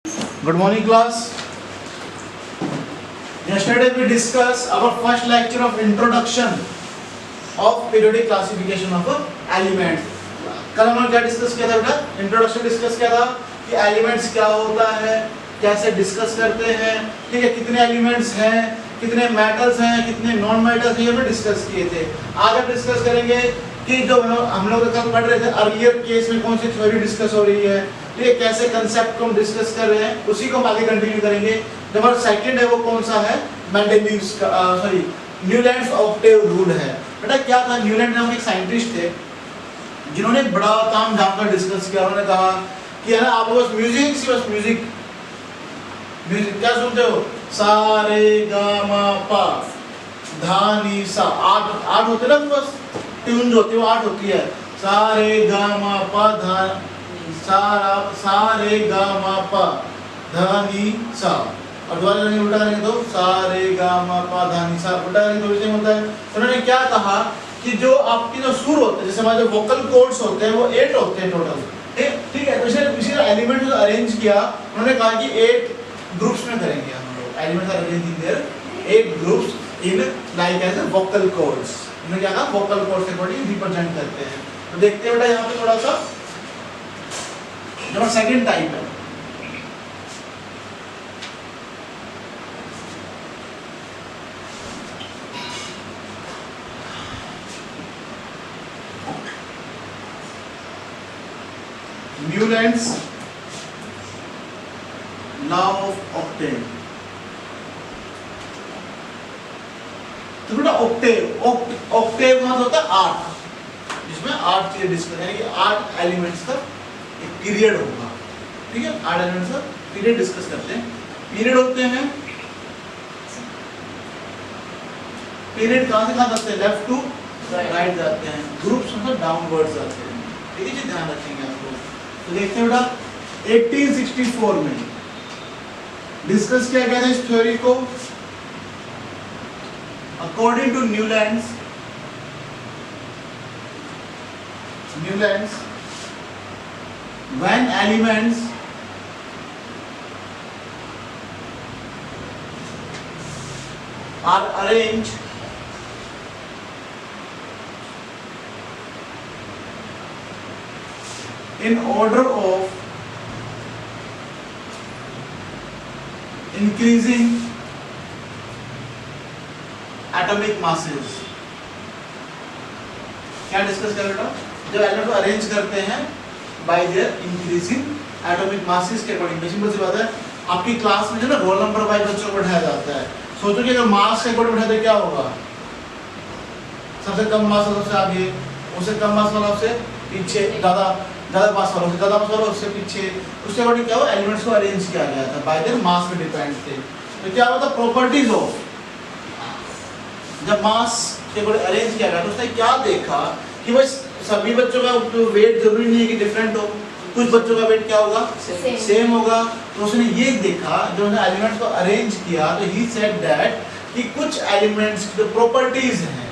Good morning, class. Yesterday we discussed our first lecture of introduction of periodic classification of element. कल हमने क्या discuss किया था बेटा? इंट्रोडक्शन डिस्कस किया था कि एलिमेंट्स क्या होता है, कैसे डिस्कस करते हैं, ठीक है, कितने एलिमेंट्स हैं, कितने मेटल्स हैं, कितने नॉन मेटल्स हैं, ये हमने डिस्कस किए थे. आज हम डिस्कस करेंगे कि जो हम लोग कल पढ़ रहे थे अर्लियर केस में कौन सी थ्योरी डिस्कस हो रही है, ठीक है, कैसे कंसेप्ट को हम डिस्कस कर रहे हैं, उसी को हम आगे कंटिन्यू करेंगे. जो हमारा सेकंड है वो कौन सा है? मेंडेलीव्स का न्यूलैंड्स ऑक्टेव रूल है. बेटा क्या था? न्यूलैंड नाम के एक साइंटिस्ट थे जिन्होंने बड़ा काम जानकर डिस्कस किया. उन्होंने कहा कि है ना, आप बस म्यूजिक क्या सुनते हो? सा रे गा मा पा धा नी सा. आठ होते ना, बस ट्यून जो होती है वो 8 होती है. सा रे गा मा पा धा सा रे गा मा पा धा नी सा. और दोबारा करेंगे, उल्टा करेंगे तो सा रे गा मा पा धा नी सा. उल्टा करेंगे तो वैसे होता है. उन्होंने क्या कहा कि जो आपकी जो सुर होते हैं, जैसे हमारे जो वोकल कॉर्ड्स होते हैं वो 8 होते हैं टोटल. ठीक है, तो इसी एलिमेंट जो अरेंज किया, उन्होंने कहा कि 8 ग्रुप्स में करेंगे हम लोग. Elements are arranged in their 8 groups in like as vocal cords. उन्होंने क्या कहा? वोकल कॉर्ड्स के अकॉर्डिंग रिप्रेजेंट करते हैं. तो देखते हैं बेटा यहाँ पे थोड़ा सा जो सेकंड टाइप है. Newlands law of Octave. तो बेटा ऑक्टेव का होता है 8, जिसमें 8 चीजें डिस्कस, यानी कि 8 एलिमेंट्स का एक पीरियड होगा. ठीक है, 8 एलिमेंट्स का पीरियड डिस्कस करते हैं. पीरियड होते हैं, पीरियड कहां से कहां जाते हैं? लेफ्ट टू राइट जाते हैं. ग्रुप्स मतलब डाउनवर्ड जाते हैं. ठीक है जी, ध्यान रखेंगे आप लोग. तो देखते हैं बेटा 1864 में डिस्कस किया गया था इस थ्योरी को. According to Newlands when elements are arranged in order of increasing atomic masses. क्या डिस्कस कर बेटा? जब एलिमेंट को अरेंज करते हैं bye their increasing atomic masses के अकॉर्डिंग. सिंपल सी बात है, आपकी क्लास में जो ना रोल नंबर वाइज बच्चों को बैठाया जाता है. सोचो कि अगर मास के अकॉर्डिंग बैठाते क्या होगा? सबसे कम मास वाला सबसे आगे, उससे कम मास वाला उससे पीछे, ज्यादा मास वाला उससे ज्यादा मास वाला उससे पीछे. उसके अकॉर्डिंग क्या हुआ? एलिमेंट्स को अरेंज किया गया था बाय देयर मास पे डिपेंड थे. तो क्या होता? प्रॉपर्टीज ऑफ, जब मास के अकॉर्डिंग अरेंज किया गया तो उसने क्या देखा कि बस सभी बच्चों का वेट जरूरी नहीं है कि डिफरेंट हो. कुछ बच्चों का वेट क्या होगा? सेम होगा. तो उसने ये देखा, जब उसने एलिमेंट्स को अरेंज किया, तो ही सेड दैट कि कुछ एलिमेंट्स की जो प्रॉपर्टीज हैं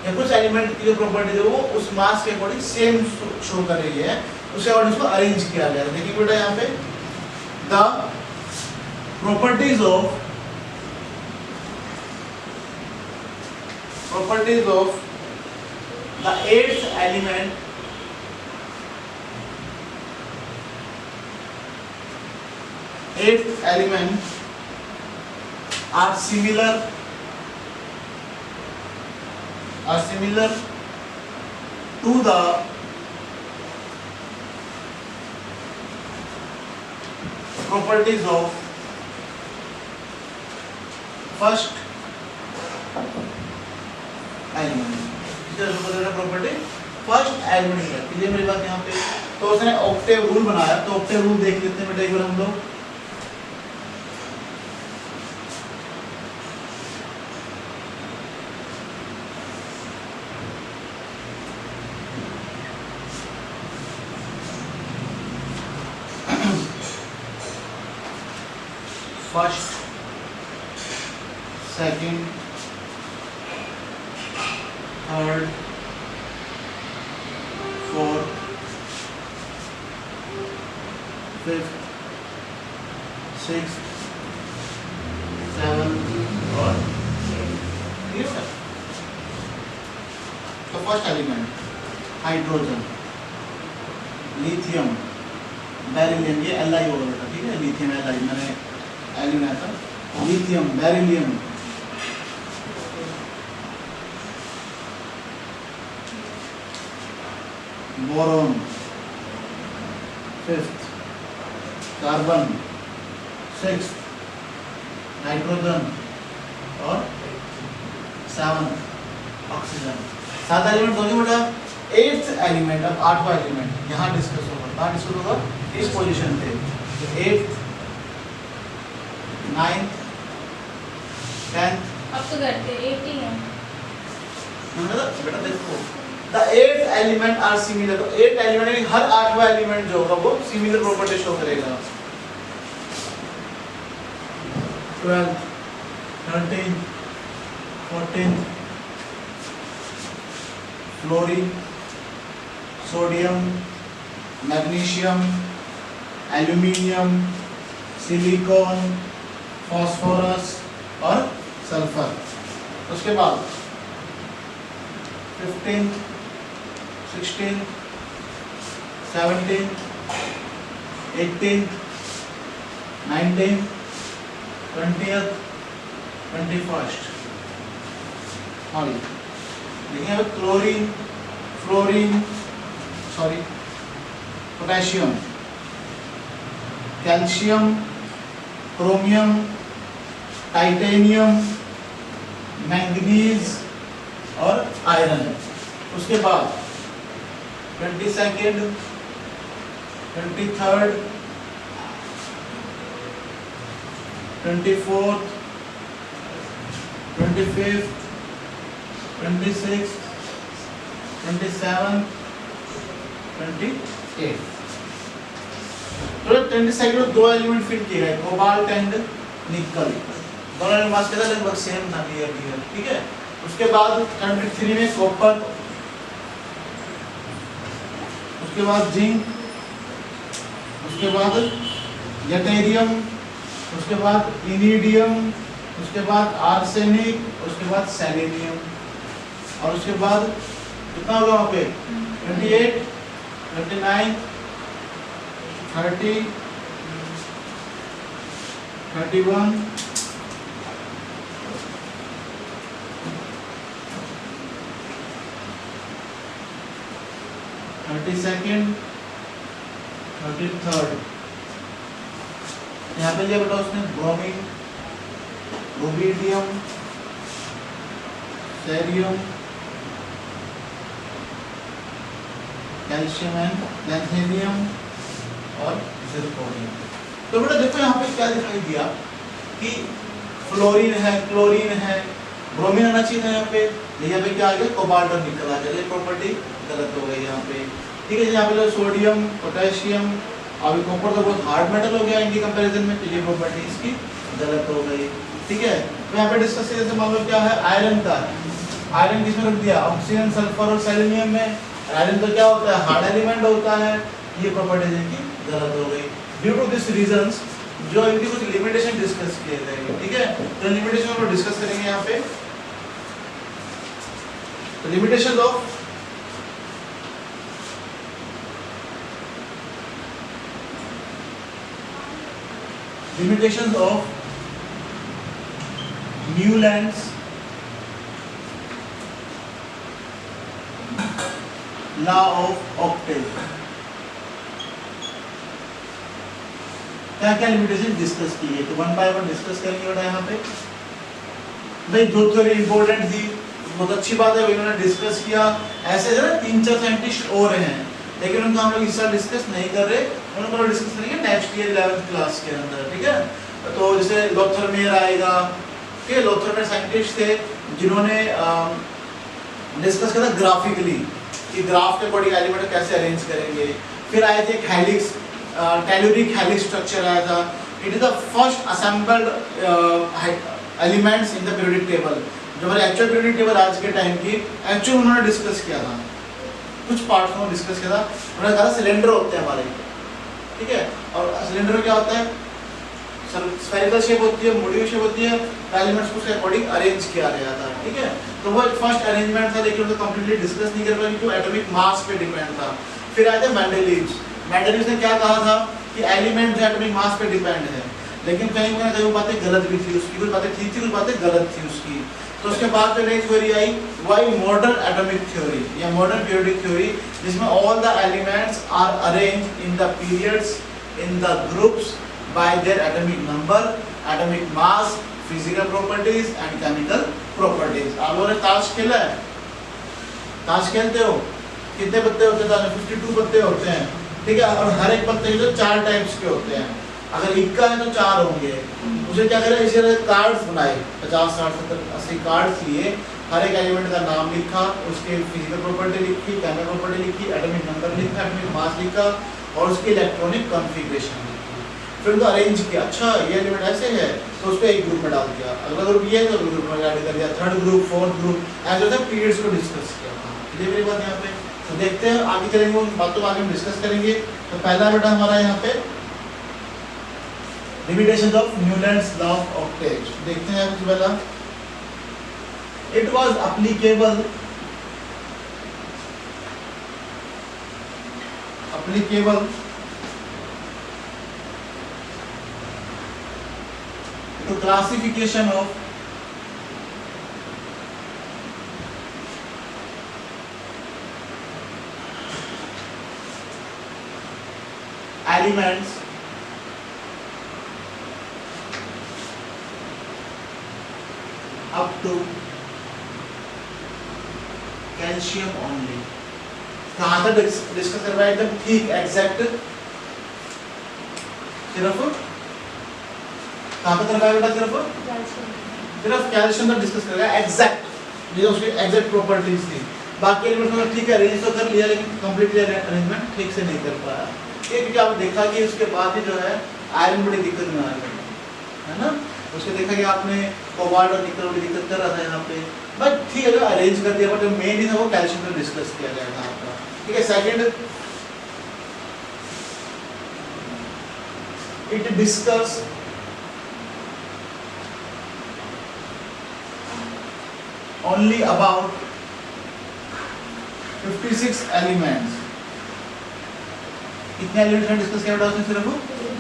या कुछ एलिमेंट की जो प्रॉपर्टीज है वो उस मास के अकॉर्डिंग सेम शो कर रही है. उसके अकॉर्डिंग उसको अरेंज किया गया. देखिए बेटा यहाँ पे the properties of the 8th element are similar to the properties of first element. Property first element है. क्लियर मेरी बात यहाँ पे? तो उसने ऑक्टेव रूल बनाया. तो ऑक्टेव रूल देख लेते हैं बेटा एक बार हम लोग. First, second, third, fourth, fifth, 6 7 और 8। तो first element hydrogen, lithium, beryllium, ये Li होगा बेटा, ठीक है, लिथियम Li मैंने Li बनाया था, lithium, beryllium, boron, fifth carbon, sixth nitrogen और सेवंथ ऑक्सीजन। 7 एलिमेंट हो गए बेटा। 8th एलिमेंट, अब 8वां एलिमेंट यहाँ डिस्कस होगा, कहाँ डिस्कस होगा, इस पोजीशन पे। 8th 9th 10th, अब तो करते 80 है बेटा देखो, the 8th element are similar. तो 8th एलिमेंट हर 8वां एलिमेंट जो होगा वो सिमिलर प्रॉपर्टी शो करेगा। 12th 13th 14th fluorine, sodium, magnesium, aluminium, silicon, phosphorus और सल्फर। उसके बाद 15th 16th 17th 18th 19th 20th 21st। हाँ देखिए अब chlorine, fluorine, sorry potassium, calcium, chromium, titanium, manganese और आयरन। उसके बाद 22nd 23rd 24th 25th 26th 27th 28th। तो 22nd में 2 एलिमेंट फिट किए गए, कोबाल्ट एंड निकल। दोनों में मास कितना लगभग सेम था, नियर नियर, ठीक है। उसके बाद 23 में कॉपर, उसके बाद जिंक, उसके बाद यटेरियम, उसके बाद इनिडियम, उसके बाद आर्सेनिक, उसके बाद सेलेनियम, और उसके बाद कितना होगा वहाँ पे 28 29 30 31 32nd 33rd। यहाँ पे लिया बेटा उसने bromine, rubidium, cerium, calcium and lanthanum और जिरकोनियम। तो बेटा देखो यहाँ पे क्या दिखाई दिया कि फ्लोरीन है, क्लोरीन है, ब्रोमीन आना चाहिए था यहाँ पे, यहाँ पे क्या आ गया, कोबाल्ट और निकल आ गया। ये प्रॉपर्टी गलत हो गई यहाँ पे, ठीक है। यहाँ पे सोडियम, पोटेशियम, अभी कॉपर तो बहुत हार्ड मेटल हो गया इनकी कंपैरिजन में, तो ये प्रॉपर्टी इसकी गलत हो गई, ठीक है। तो यहाँ पे डिस्कस किया जैसे मान लो क्या है, आयरन का, आयरन किसमें रख दिया, ऑक्सीजन, सल्फर और सेलेनियम में। आयरन तो क्या होता है, हार्ड एलिमेंट होता है, ये प्रॉपर्टी इनकी गलत हो गई। ड्यू टू दिस रीजंस जो इनकी कुछ लिमिटेशन डिस्कस किए जाएंगे, ठीक है। तो लिमिटेशन हम डिस्कस करेंगे यहाँ पे। तो limitation of limitations of Newland's law of octave। क्या क्या लिमिटेशन डिस्कस की है, तो वन बाय वन डिस्कस करेंगे बेटा। यहाँ पे भाई जो थोड़ी इंपॉर्टेंट थी, बहुत अच्छी बात है इन्होंने डिस्कस किया। ऐसे ना 3-4 साइंटिस्ट और हैं, लेकिन उनका हम लोग इस साल डिस्कस नहीं कर रहे, उनको डिस्कस करेंगे नेक्स्ट ईयर 11th क्लास के अंदर, ठीक है। तो जैसे लोथरमेयर आएगा, ठीक है। लोथरमेयर साइंटिस्ट थे जिन्होंने डिस्कस किया था ग्राफिकली कि ग्राफ के अकॉर्डिंग एलिमेंट कैसे अरेंज करेंगे। फिर आए थे हेलिक्स, टेलुरिक हेलिक्स स्ट्रक्चर आया था। It is the first assembled elements in the periodic table. जो हमारे एक्चुअल पीरियोडिक टेबल आज के टाइम की एक्चुअल उन्होंने डिस्कस किया था, कुछ पार्ट्स में डिस्कस किया था। उन्होंने कहा सिलेंडर होते हैं हमारे, ठीक है। और सिलेंडर में क्या होता है, स्फेरिकल शेप होती है, मोडियो शेप होती है, एलिमेंट्स को उसके अकॉर्डिंग अरेंज किया गया था, ठीक है। तो वो फर्स्ट अरेंजमेंट था, लेकिन उसको कंप्लीटली डिस्कस नहीं कर पाए क्योंकि एटॉमिक मास पे डिपेंड था। फिर आए थे मेंडलीव्स। मेंडलीव्स ने क्या कहा था कि एलिमेंट जो एटॉमिक मास पे डिपेंड है, लेकिन कहीं ना कहीं वो बातें गलत भी थी उसकी, कुछ बातें ठीक थी, कुछ बातें गलत थी उसकी। तो उसके बाद जो नई थ्योरी आई वही मॉडर्न एटॉमिक थ्योरी या मॉडर्न पीरियोडिक थ्योरी, जिसमें all the elements are arranged in the periods in the groups by their atomic number, atomic mass, physical properties and chemical properties. आप लोगों ने ताश खेला है? ताश खेलते हो? कितने पत्ते होते हैं ताश में? 52 पत्ते होते हैं, ठीक है। और हर एक पत्ते जो 4 टाइप्स के होते हैं। अगर इक्का है तो 4 होंगे। उसे क्या करें, इसे कार्ड्स बनाए, 50, 60, 70, 80 कार्ड्स लिए, हर एक एलिमेंट का नाम लिखा, उसके फिजिकल प्रॉपर्टी लिखी, केमिकल प्रॉपर्टी लिखी, एटॉमिक नंबर लिखा, एटॉमिक मास लिखा और उसकी इलेक्ट्रॉनिक कॉन्फ़िगरेशन लिखी। फिर उनको अरेंज किया, अच्छा ये एलिमेंट ऐसे है तो उसको एक ग्रुप में डाल दिया, अगला ग्रुप ये है तो अगले ग्रुप में ऐड कर दिया, थर्ड ग्रुप, फोर्थ ग्रुप, ऐसे होता है। पीरियड्स को डिस्कस किया था। ये मेरी बात यहाँ पे तो देखते हैं, आगे चलेंगे उन बातों को आगे हम डिस्कस करेंगे। तो पहला बेटा हमारा यहाँ पे limitations of Newlands law of octet. देखते हैं कुछ पहला। It was applicable to classification of elements up to calcium only। कहाँ तक डिस्कस करवाया? एकदम ठीक एग्जैक्ट, सिर्फ कहाँ तक करवाया बेटा? सिर्फ कैल्शियम तक डिस्कस करेगा, एग्जैक्ट जो उसकी एग्जैक्ट प्रॉपर्टीज थी। बाकी एलिमेंट्स में ठीक है अरेंज तो कर लिया, लेकिन कंप्लीटली अरेंजमेंट ठीक से नहीं कर पाया। ये क्योंकि आपने देखा कि उसके बाद ही जो है आयरन बड़ी दिक्कत में आ गई है ना। उसके देखा कि आपने कोबाल्ट और निकल बड़ी दिक्कत कर रहा था यहाँ पे, बट ठीक है अरेंज कर दिया, बट जो मेन ही था वो कैल्शियम पर डिस्कस किया गया था आपका, ठीक है। Second, it discuss only about 56 elements। कितने एलिमेंट्स ने डिस्कस किया बेटा उसने? सिर्फ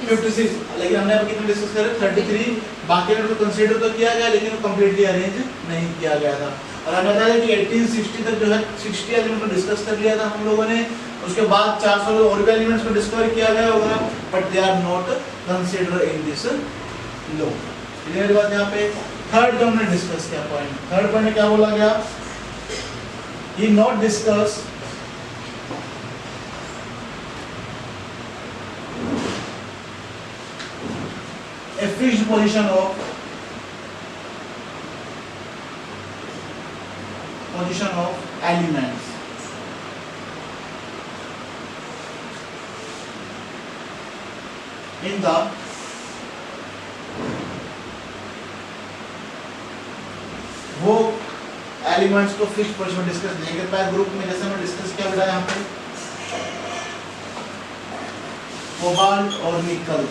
56, लेकिन हमने अब कितने डिस्कस करे? 33। बाकी एलिमेंट को कंसीडर तो किया गया, लेकिन वो कंप्लीटली अरेंज नहीं किया गया था। और हमने बताया कि 1860 तक जो है 60 एलिमेंट को डिस्कस कर लिया था हम लोगों ने। उसके बाद 400 और भी एलिमेंट्स को डिस्कवर किया गया होगा, but they are not consider in this law. Clear बात यहाँ पे। थर्ड जो हमने डिस्कस किया पॉइंट, थर्ड पॉइंट में क्या बोला गया? He not discuss a fixed position of elements in the वो एलिमेंट्स को फिक्स्ड पोजीशन में डिस्कस नहीं कर पाए ग्रुप में। जैसे हमने डिस्कस किया बेटा यहाँ पे कोबाल्ट और nickel,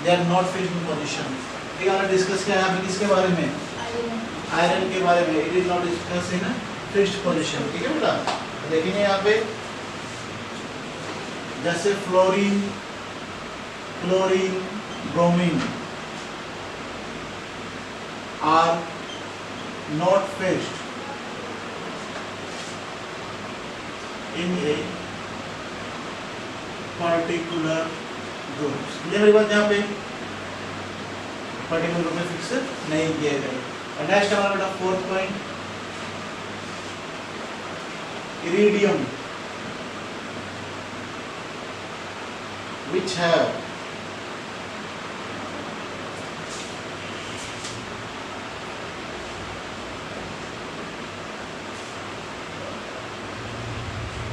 they are not fixed in position, ठीक है। हमने डिस्कस किया यहाँ पे किसके बारे में? आयरन के बारे में। It is not discuss in fixed position, ठीक है बेटा। देखेंगे यहाँ पे जैसे fluorine, chlorine, bromine are not fixed in a particular group। ये मेरी बात यहाँ पे पर्टिकुलर ग्रुप में फिक्स नहीं किए गए। और नेक्स्ट हमारा बेटा fourth point, iridium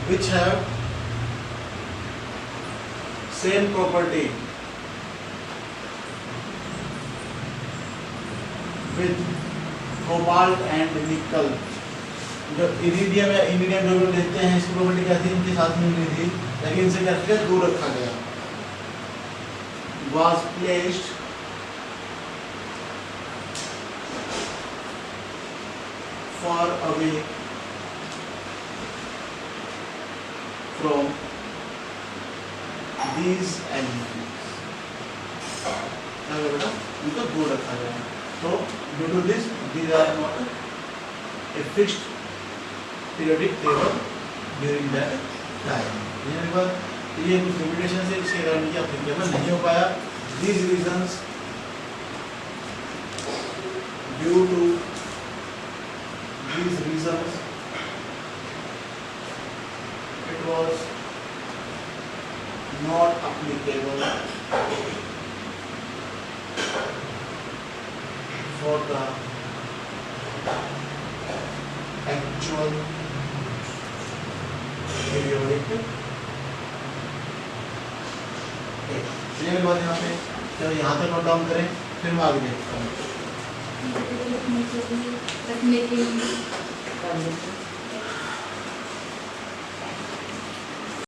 which have same property with cobalt and nickel। जो इरिडियम या इमिडियम जो लोग देखते हैं इसकी प्रॉपर्टी क्या थी? इनके साथ में मिली थी, लेकिन इनसे क्या किया? दूर रखा गया। Was placed far away from these elements. क्या होगा बेटा? इनको दो रखा गया है. So due to this, these are not a fixed periodic table during that time. ये बात ये कुछ लिमिटेशन से इसके कारण ये applicable नहीं हो पाया. These reasons, due to these reasons, it was not applicable for the actual periodic table. चलिए मेरी बात यहाँ पे चलो यहाँ तक नोट डाउन करें, फिर मैं आगे देखता हूँ. रखने के लिए